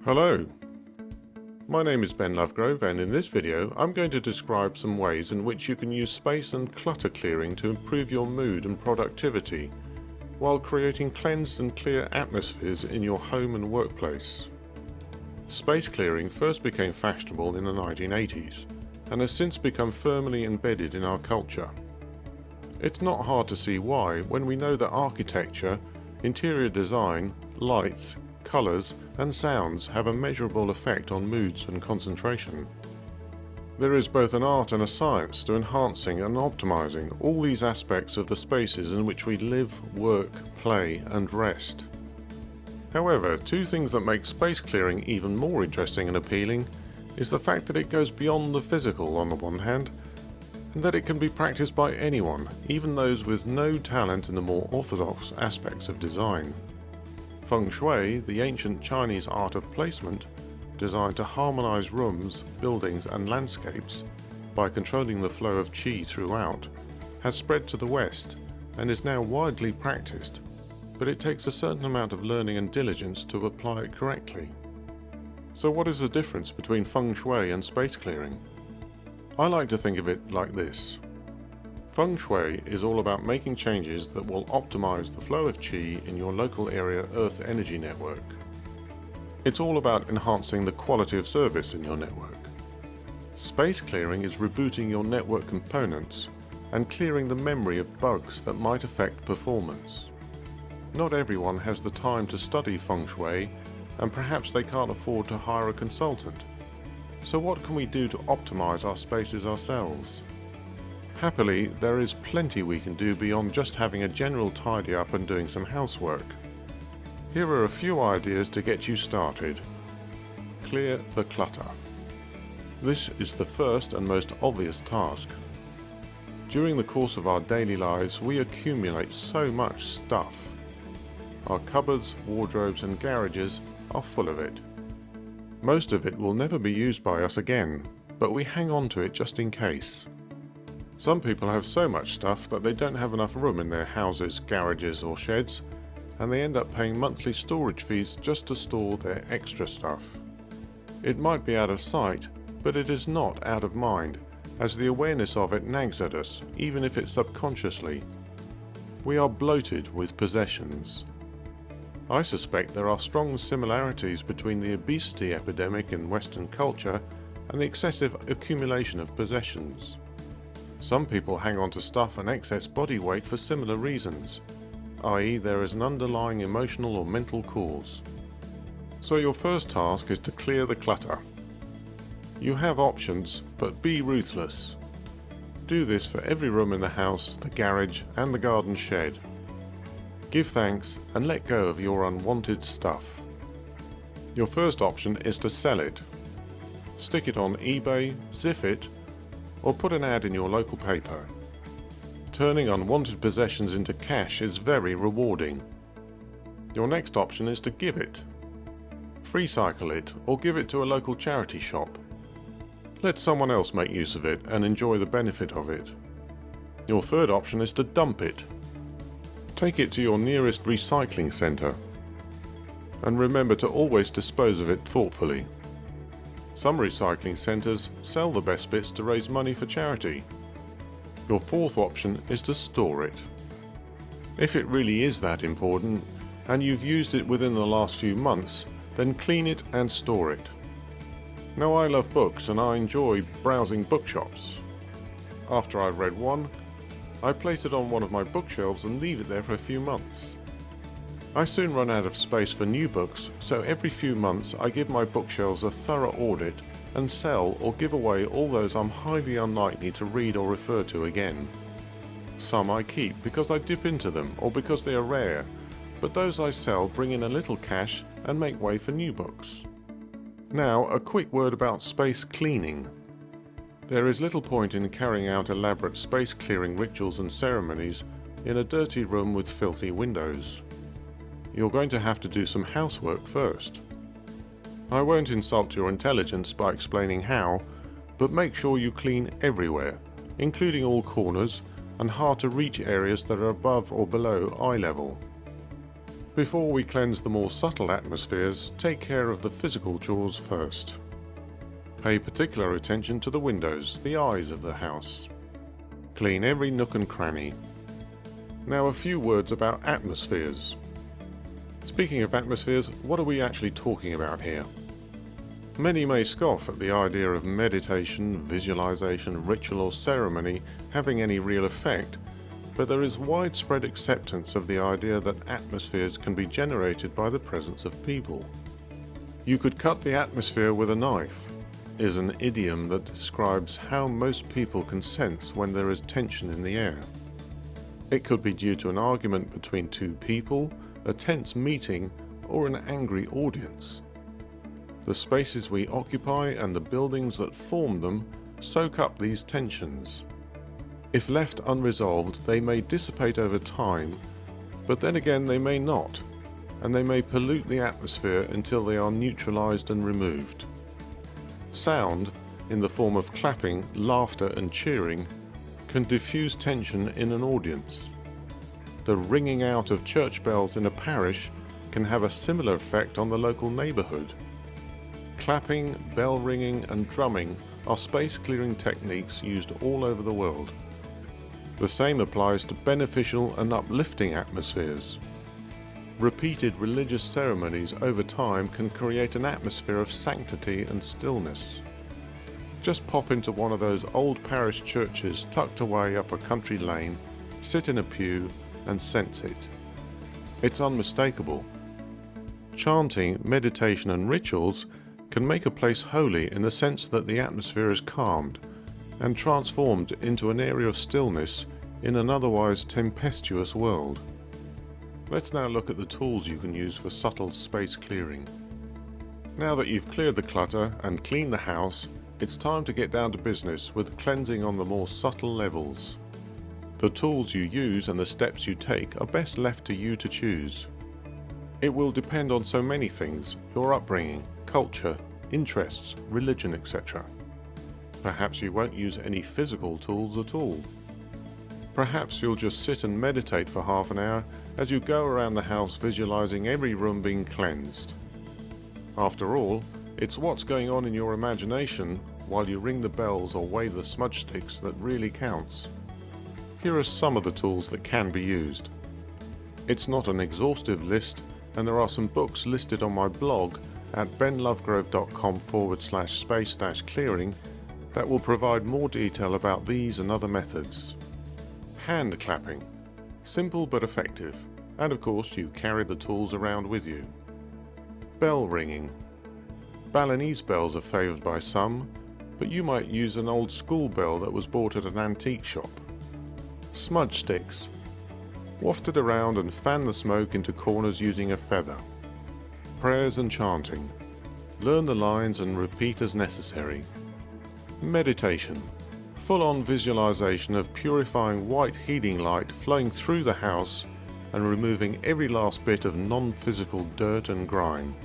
Hello, my name is Ben Lovegrove, and in this video I'm going to describe some ways in which you can use space and clutter clearing to improve your mood and productivity while creating cleansed and clear atmospheres in your home and workplace. Space clearing first became fashionable in the 1980s and has since become firmly embedded in our culture. It's not hard to see why when we know that architecture, interior design, lights, colours and sounds have a measurable effect on moods and concentration. There is both an art and a science to enhancing and optimising all these aspects of the spaces in which we live, work, play and rest. However, two things that make space clearing even more interesting and appealing is the fact that it goes beyond the physical on the one hand, and that it can be practiced by anyone, even those with no talent in the more orthodox aspects of design. Feng Shui, the ancient Chinese art of placement, designed to harmonize rooms, buildings and landscapes by controlling the flow of qi throughout, has spread to the West and is now widely practiced, but it takes a certain amount of learning and diligence to apply it correctly. So what is the difference between Feng Shui and space clearing? I like to think of it like this. Feng Shui is all about making changes that will optimize the flow of qi in your local area Earth energy network. It's all about enhancing the quality of service in your network. Space clearing is rebooting your network components and clearing the memory of bugs that might affect performance. Not everyone has the time to study Feng Shui, and perhaps they can't afford to hire a consultant. So what can we do to optimize our spaces ourselves? Happily, there is plenty we can do beyond just having a general tidy up and doing some housework. Here are a few ideas to get you started. Clear the clutter. This is the first and most obvious task. During the course of our daily lives, we accumulate so much stuff. Our cupboards, wardrobes and garages are full of it. Most of it will never be used by us again, but we hang on to it just in case. Some people have so much stuff that they don't have enough room in their houses, garages or sheds, and they end up paying monthly storage fees just to store their extra stuff. It might be out of sight, but it is not out of mind, as the awareness of it nags at us, even if it's subconsciously. We are bloated with possessions. I suspect there are strong similarities between the obesity epidemic in Western culture and the excessive accumulation of possessions. Some people hang on to stuff and excess body weight for similar reasons, i.e. there is an underlying emotional or mental cause. So your first task is to clear the clutter. You have options, but be ruthless. Do this for every room in the house, the garage and the garden shed. Give thanks and let go of your unwanted stuff. Your first option is to sell it. Stick it on eBay, Zip it, or put an ad in your local paper. Turning unwanted possessions into cash is very rewarding. Your next option is to give it. Freecycle it or give it to a local charity shop. Let someone else make use of it and enjoy the benefit of it. Your third option is to dump it. Take it to your nearest recycling centre. And remember to always dispose of it thoughtfully. Some recycling centres sell the best bits to raise money for charity. Your fourth option is to store it. If it really is that important, and you've used it within the last few months, then clean it and store it. Now I love books and I enjoy browsing bookshops. After I've read one, I place it on one of my bookshelves and leave it there for a few months. I soon run out of space for new books, so every few months I give my bookshelves a thorough audit and sell or give away all those I'm highly unlikely to read or refer to again. Some I keep because I dip into them or because they are rare, but those I sell bring in a little cash and make way for new books. Now a quick word about space cleaning. There is little point in carrying out elaborate space clearing rituals and ceremonies in a dirty room with filthy windows. You're going to have to do some housework first. I won't insult your intelligence by explaining how, but make sure you clean everywhere, including all corners and hard to reach areas that are above or below eye level. Before we cleanse the more subtle atmospheres, take care of the physical chores first. Pay particular attention to the windows, the eyes of the house. Clean every nook and cranny. Now a few words about atmospheres. Speaking of atmospheres, what are we actually talking about here? Many may scoff at the idea of meditation, visualization, ritual or ceremony having any real effect, but there is widespread acceptance of the idea that atmospheres can be generated by the presence of people. You could cut the atmosphere with a knife, is an idiom that describes how most people can sense when there is tension in the air. It could be due to an argument between two people, a tense meeting, or an angry audience. The spaces we occupy and the buildings that form them soak up these tensions. If left unresolved, they may dissipate over time, but then again they may not, and they may pollute the atmosphere until they are neutralized and removed. Sound, in the form of clapping, laughter and cheering, can diffuse tension in an audience. The ringing out of church bells in a parish can have a similar effect on the local neighborhood. Clapping, bell ringing and drumming are space clearing techniques used all over the world. The same applies to beneficial and uplifting atmospheres. Repeated religious ceremonies over time can create an atmosphere of sanctity and stillness. Just pop into one of those old parish churches tucked away up a country lane, sit in a pew and sense it. It's unmistakable. Chanting, meditation and rituals can make a place holy in the sense that the atmosphere is calmed and transformed into an area of stillness in an otherwise tempestuous world. Let's now look at the tools you can use for subtle space clearing. Now that you've cleared the clutter and cleaned the house, it's time to get down to business with cleansing on the more subtle levels. The tools you use and the steps you take are best left to you to choose. It will depend on so many things: your upbringing, culture, interests, religion, etc. Perhaps you won't use any physical tools at all. Perhaps you'll just sit and meditate for half an hour as you go around the house visualizing every room being cleansed. After all, it's what's going on in your imagination while you ring the bells or wave the smudge sticks that really counts. Here are some of the tools that can be used. It's not an exhaustive list, and there are some books listed on my blog at benlovegrove.com/space-clearing that will provide more detail about these and other methods. Hand clapping. Simple but effective, and of course you carry the tools around with you. Bell ringing. Balinese bells are favoured by some, but you might use an old school bell that was bought at an antique shop. Smudge sticks. Wafted around and fan the smoke into corners using a feather. Prayers and chanting. Learn the lines and repeat as necessary. Meditation. Full-on visualization of purifying white healing light flowing through the house and removing every last bit of non-physical dirt and grime.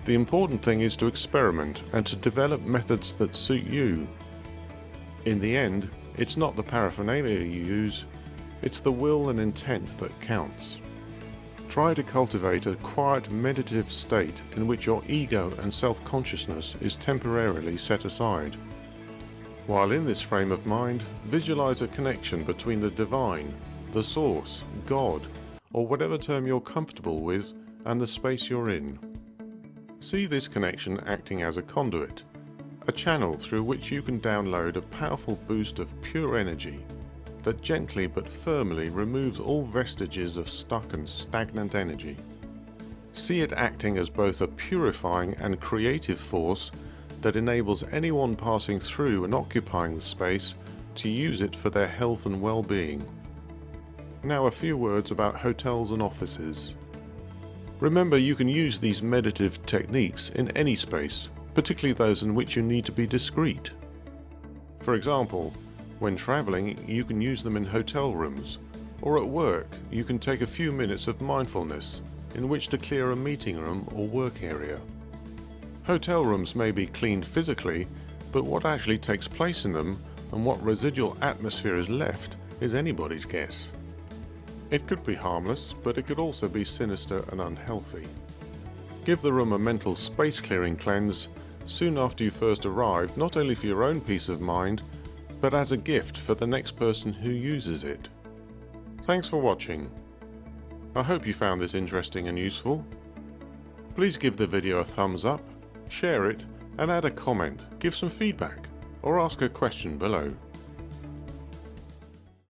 The important thing is to experiment and to develop methods that suit you. In the end, it's not the paraphernalia you use, it's the will and intent that counts. Try to cultivate a quiet meditative state in which your ego and self-consciousness is temporarily set aside. While in this frame of mind, visualize a connection between the divine, the source, God, or whatever term you're comfortable with, and the space you're in. See this connection acting as a conduit, a channel through which you can download a powerful boost of pure energy that gently but firmly removes all vestiges of stuck and stagnant energy. See it acting as both a purifying and creative force that enables anyone passing through and occupying the space to use it for their health and well-being. Now a few words about hotels and offices. Remember, you can use these meditative techniques in any space, particularly those in which you need to be discreet. For example, when traveling, you can use them in hotel rooms, or at work, you can take a few minutes of mindfulness in which to clear a meeting room or work area. Hotel rooms may be cleaned physically, but what actually takes place in them and what residual atmosphere is left is anybody's guess. It could be harmless, but it could also be sinister and unhealthy. Give the room a mental space clearing cleanse soon after you first arrived, not only for your own peace of mind, but as a gift for the next person who uses it. Thanks for watching. I hope you found this interesting and useful. Please give the video a thumbs up, share it, and add a comment, give some feedback, or ask a question below.